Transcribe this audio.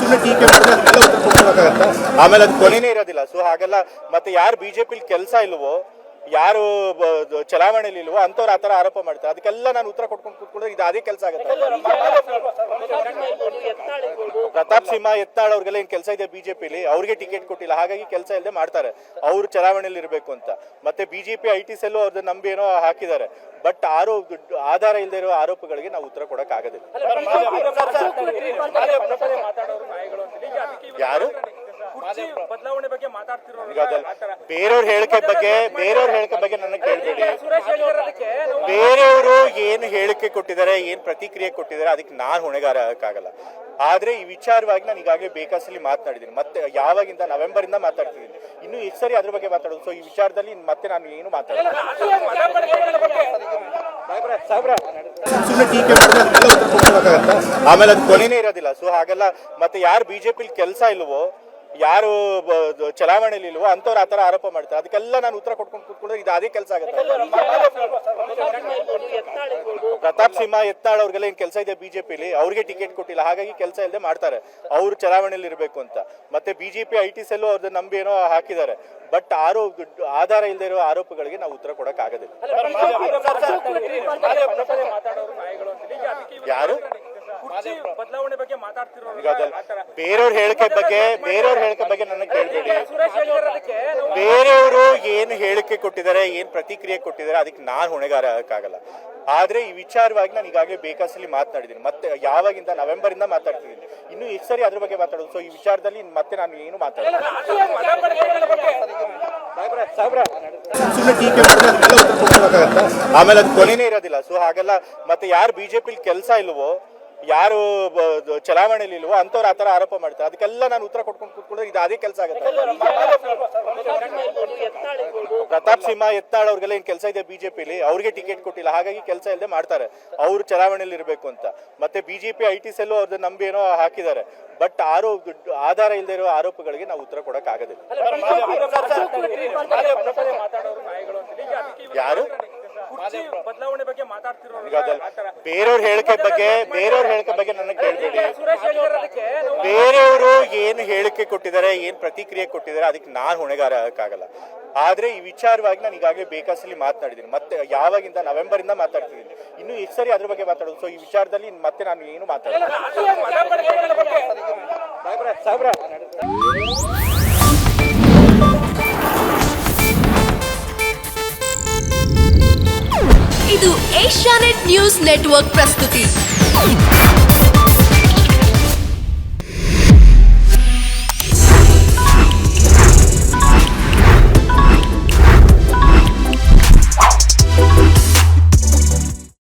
ಸುಮ್ಮನೆ ಟೀಕೆ ಮಾಡಿದ್ರೆ ಆಮೇಲೆ ಅದು ಕೊನೆನೇ ಇರೋದಿಲ್ಲ. ಸೊ ಹಾಗೆಲ್ಲ ಮತ್ತೆ ಯಾರು ಬಿಜೆಪಿ ಕೆಲಸ ಇಲ್ವೋ, ಯಾರು ಚಲಾವಣೆಯಲ್ಲಿ ಇಲ್ವೋ ಅಂಥವ್ರು ಆ ಥರ ಆರೋಪ ಮಾಡ್ತಾರೆ. ಅದಕ್ಕೆಲ್ಲ ನಾನು ಉತ್ತರ ಕೊಟ್ಕೊಂಡು ಕೂತ್ಕೊಂಡ್ರೆ ಇದು ಅದೇ ಕೆಲಸ ಆಗುತ್ತೆ. ಪ್ರತಾಪ್ ಸಿಂಹ ಯತ್ನಾಳ್ ಅವ್ರಿಗೆಲ್ಲ ಏನು ಕೆಲಸ ಇದೆ ಬಿಜೆಪಿಲಿ, ಅವ್ರಿಗೆ ಟಿಕೆಟ್ ಕೊಟ್ಟಿಲ್ಲ, ಹಾಗಾಗಿ ಕೆಲಸ ಇಲ್ಲದೆ ಮಾಡ್ತಾರೆ. ಅವ್ರು ಚಲಾವಣೆಯಲ್ಲಿ ಇರಬೇಕು ಅಂತ. ಮತ್ತೆ ಬಿಜೆಪಿ ಐಟಿ ಸೆಲ್ಲು ಅವ್ರದ್ದು ನಂಬಿ ಏನೋ ಹಾಕಿದ್ದಾರೆ. ಬಟ್ ಆಧಾರ ಇಲ್ಲದೆ ಇರೋ ಆರೋಪಗಳಿಗೆ ನಾವು ಉತ್ತರ ಕೊಡಕ್ ಆಗೋದಿಲ್ಲ. ಯಾರು ಬದಲಾವಣೆ ಬಗ್ಗೆ ಮಾತಾಡ್ತಿರೋ ಬೇರೆಯವ್ರ ಹೇಳಿಕೆ ಬಗ್ಗೆ ನನ್ನ ಕೇಳಬೇಡಿ. ಬೇರೆಯವರು ಏನು ಹೇಳಿಕೆ ಕೊಟ್ಟಿದ್ದಾರೆ, ಏನ್ ಪ್ರತಿಕ್ರಿಯೆ ಕೊಟ್ಟಿದ್ದಾರೆ, ಅದಕ್ಕೆ ನಾನು ಹೊಣೆಗಾರ ಆಗಕ್ಕಾಗಲ್ಲ. ಆದ್ರೆ ಈ ವಿಚಾರವಾಗಿ ನಾನು ಈಗಾಗಲೇ ಬೇಕಾಸಲಿ ಮಾತನಾಡಿದ್ದೀನಿ. ಮತ್ತೆ ಯಾವಾಗಿಂದ ನವೆಂಬರ್ ಇಂದ ಮಾತಾಡ್ತಿದ್ದೀನಿ. ಇನ್ನು ಎಷ್ಟು ಸರಿ ಅದ್ರ ಬಗ್ಗೆ ಮಾತಾಡೋದು. ಸೊ ಈ ವಿಚಾರದಲ್ಲಿ ಮತ್ತೆ ನಾನು ಏನು ಮಾತಾಡೋದು. ಸುಮ್ಮನೆ ಟೀಕೆ ಮಾಡಿದ್ರೆ ಆಮೇಲೆ ಅದು ಕೊನೆನೇ ಇರೋದಿಲ್ಲ. ಸೊ ಹಾಗೆಲ್ಲ ಮತ್ತೆ ಯಾರು ಬಿಜೆಪಿ ಕೆಲಸ ಇಲ್ವೋ, ಯಾರು ಚಲಾವಣೆಯಲ್ಲಿ ಇಲ್ವೋ ಅಂಥವ್ರು ಆ ಥರ ಆರೋಪ ಮಾಡ್ತಾರೆ. ಅದಕ್ಕೆಲ್ಲ ನಾನು ಉತ್ತರ ಕೊಟ್ಕೊಂಡು ಕೂತ್ಕೊಂಡ್ರೆ ಇದು ಅದೇ ಕೆಲಸ ಆಗುತ್ತೆ. ಪ್ರತಾಪ್ ಸಿಂಹ ಯತ್ನಾಳ್ ಅವ್ರಿಗೆಲ್ಲ ಏನು ಕೆಲಸ ಇದೆ ಬಿಜೆಪಿಲಿ, ಅವ್ರಿಗೆ ಟಿಕೆಟ್ ಕೊಟ್ಟಿಲ್ಲ, ಹಾಗಾಗಿ ಕೆಲಸ ಇಲ್ಲದೆ ಮಾಡ್ತಾರೆ. ಅವ್ರು ಚಲಾವಣೆಯಲ್ಲಿ ಇರಬೇಕು ಅಂತ. ಮತ್ತೆ ಬಿಜೆಪಿ ಐಟಿ ಸೆಲ್ಲು ಅವ್ರದ್ದು ನಂಬಿ ಏನೋ ಹಾಕಿದ್ದಾರೆ. ಬಟ್ ಆಧಾರ ಇಲ್ಲದೆ ಇರೋ ಆರೋಪಗಳಿಗೆ ನಾವು ಉತ್ತರ ಕೊಡಕ್ ಆಗೋದಿಲ್ಲ. ಯಾರು ಬದಲಾವಣೆ ಬಗ್ಗೆ ಮಾತಾಡ್ತಿರೋ ಬೇರೆಯವ್ರ ಹೇಳಿಕೆ ಬಗ್ಗೆ ನನ್ನ ಕೇಳಬೇಡಿ. ಬೇರೆಯವರು ಏನು ಹೇಳಿಕೆ ಕೊಟ್ಟಿದ್ದಾರೆ, ಏನ್ ಪ್ರತಿಕ್ರಿಯೆ ಕೊಟ್ಟಿದ್ದಾರೆ, ಅದಕ್ಕೆ ನಾನು ಹೊಣೆಗಾರ ಆಗಕ್ಕಾಗಲ್ಲ. ಆದ್ರೆ ಈ ವಿಚಾರವಾಗಿ ನಾನು ಈಗಾಗಲೇ ಬೇಕಾಸಲಿ ಮಾತನಾಡಿದ್ದೀನಿ. ಮತ್ತೆ ಯಾವಾಗಿಂದ ನವೆಂಬರ್ ಇಂದ ಮಾತಾಡ್ತಿದ್ದೀನಿ. ಇನ್ನು ಎಷ್ಟು ಸರಿ ಅದ್ರ ಬಗ್ಗೆ ಮಾತಾಡೋದು. ಸೊ ಈ ವಿಚಾರದಲ್ಲಿ ಮತ್ತೆ ನಾನು ಏನು ಮಾತಾಡೋದು. ಸುಮ್ಮನೆ ಟೀಕೆ ಮಾಡಿದ್ರೆ ಆಮೇಲೆ ಅದು ಕೊನೆನೇ ಇರೋದಿಲ್ಲ. ಸೊ ಹಾಗೆಲ್ಲ ಮತ್ತೆ ಯಾರು ಬಿಜೆಪಿ ಕೆಲಸ ಇಲ್ವೋ, ಯಾರು ಚಲಾವಣೆಯಲ್ಲಿ ಇಲ್ವೋ ಅಂಥವ್ರು ಆ ಥರ ಆರೋಪ ಮಾಡ್ತಾರೆ. ಅದಕ್ಕೆಲ್ಲ ನಾನು ಉತ್ತರ ಕೊಟ್ಕೊಂಡು ಕೂತ್ಕೊಂಡ್ರೆ ಇದು ಅದೇ ಕೆಲಸ ಆಗುತ್ತೆ. ಪ್ರತಾಪ್ ಸಿಂಹ ಯತ್ನಾಳ್ ಅವ್ರಿಗೆಲ್ಲ ಏನು ಕೆಲಸ ಇದೆ ಬಿಜೆಪಿಲಿ, ಅವ್ರಿಗೆ ಟಿಕೆಟ್ ಕೊಟ್ಟಿಲ್ಲ, ಹಾಗಾಗಿ ಕೆಲಸ ಇಲ್ಲದೆ ಮಾಡ್ತಾರೆ. ಅವ್ರು ಚಲಾವಣೆಯಲ್ಲಿ ಇರಬೇಕು ಅಂತ. ಮತ್ತೆ ಬಿಜೆಪಿ ಐಟಿ ಸೆಲ್ಲು ಅವ್ರದ್ದು ನಂಬಿ ಏನೋ ಹಾಕಿದ್ದಾರೆ. ಬಟ್ ಆಧಾರ ಇಲ್ಲದೆ ಇರೋ ಆರೋಪಗಳಿಗೆ ನಾವು ಉತ್ತರ ಕೊಡಕ್ ಆಗೋದಿಲ್ಲ. ಯಾರು ಬದಲಾವಣೆ ಬಗ್ಗೆ ಮಾತಾಡ್ತಿರೋ ಬೇರೆಯವ್ರ ಹೇಳಿಕೆ ಬಗ್ಗೆ ನನ್ನ ಕೇಳಬೇಡಿ. ಬೇರೆಯವರು ಏನು ಹೇಳಿಕೆ ಕೊಟ್ಟಿದ್ದಾರೆ, ಏನ್ ಪ್ರತಿಕ್ರಿಯೆ ಕೊಟ್ಟಿದ್ದಾರೆ, ಅದಕ್ಕೆ ನಾನು ಹೊಣೆಗಾರ ಆಗಕ್ಕಾಗಲ್ಲ. ಆದ್ರೆ ಈ ವಿಚಾರವಾಗಿ ನಾನು ಈಗಾಗಲೇ ಬೇಕಾಸಲಿ ಮಾತನಾಡಿದ್ದೀನಿ. ಮತ್ತೆ ಯಾವಾಗಿಂದ ನವೆಂಬರ್ ಇಂದ ಮಾತಾಡ್ತಿದ್ದೀನಿ. ಇನ್ನು ಎಷ್ಟು ಸರಿ ಅದ್ರ ಬಗ್ಗೆ ಮಾತಾಡೋದು. ಸೊ ಈ ವಿಚಾರದಲ್ಲಿ ಮತ್ತೆ ನಾನು ಏನು ಮಾತಾಡೋದು. ಇದು ಏಷ್ಯಾನೆಟ್ ನ್ಯೂಸ್ ನೆಟ್ವರ್ಕ್ ಪ್ರಸ್ತುತಿ.